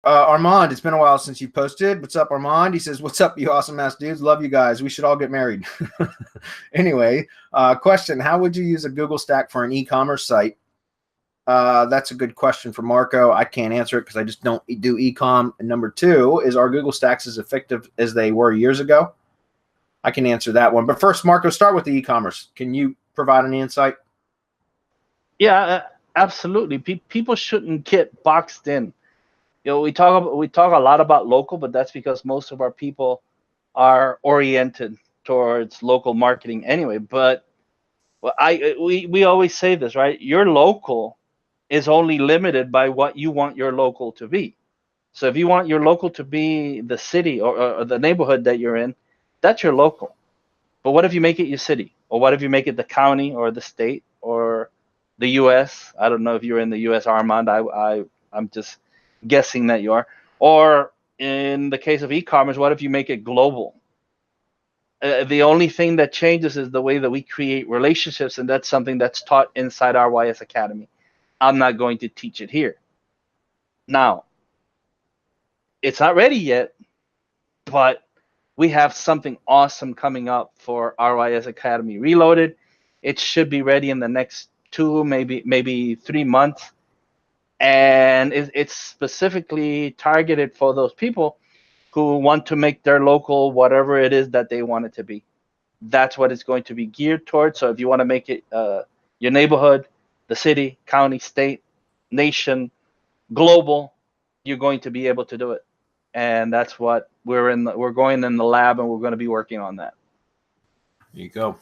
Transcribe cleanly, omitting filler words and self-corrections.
Armand, it's been a while since you posted. What's up, Armand? He says, what's up, you awesome ass dudes? Love you guys. We should all get married. Anyway, question. How would you use a Google Stack for an e-commerce site? That's a good question for Marco. I can't answer it because I just don't do e-com. And number two, is our Google Stacks as effective as they were years ago? I can answer that one. But first, Marco, start with the e-commerce. Can you provide any insight? Yeah, absolutely. People shouldn't get boxed in. You know, we talk a lot about local, but that's because most of our people are oriented towards local marketing anyway. But we always say this, right? Your local is only limited by what you want your local to be. So if you want your local to be the city or the neighborhood that you're in, that's your local. But what if you make it your city? Or what if you make it the county or the state or the U.S.? I don't know if you're in the U.S., Armand. I'm just guessing that you are. Or in the case of e-commerce, what if you make it global? The only thing that changes is the way that we create relationships, and that's something that's taught inside our YS Academy. I'm not going to teach it here. Now, it's not ready yet, but we have something awesome coming up for RYS Academy Reloaded. It should be ready in the next 2, maybe 3 months. And it's specifically targeted for those people who want to make their local whatever it is that they want it to be. That's what it's going to be geared towards. So if you want to make it your neighborhood, the city, county, state, nation, global, you're going to be able to do it. And that's what we're going in the lab, and we're going to be working on that. There you go.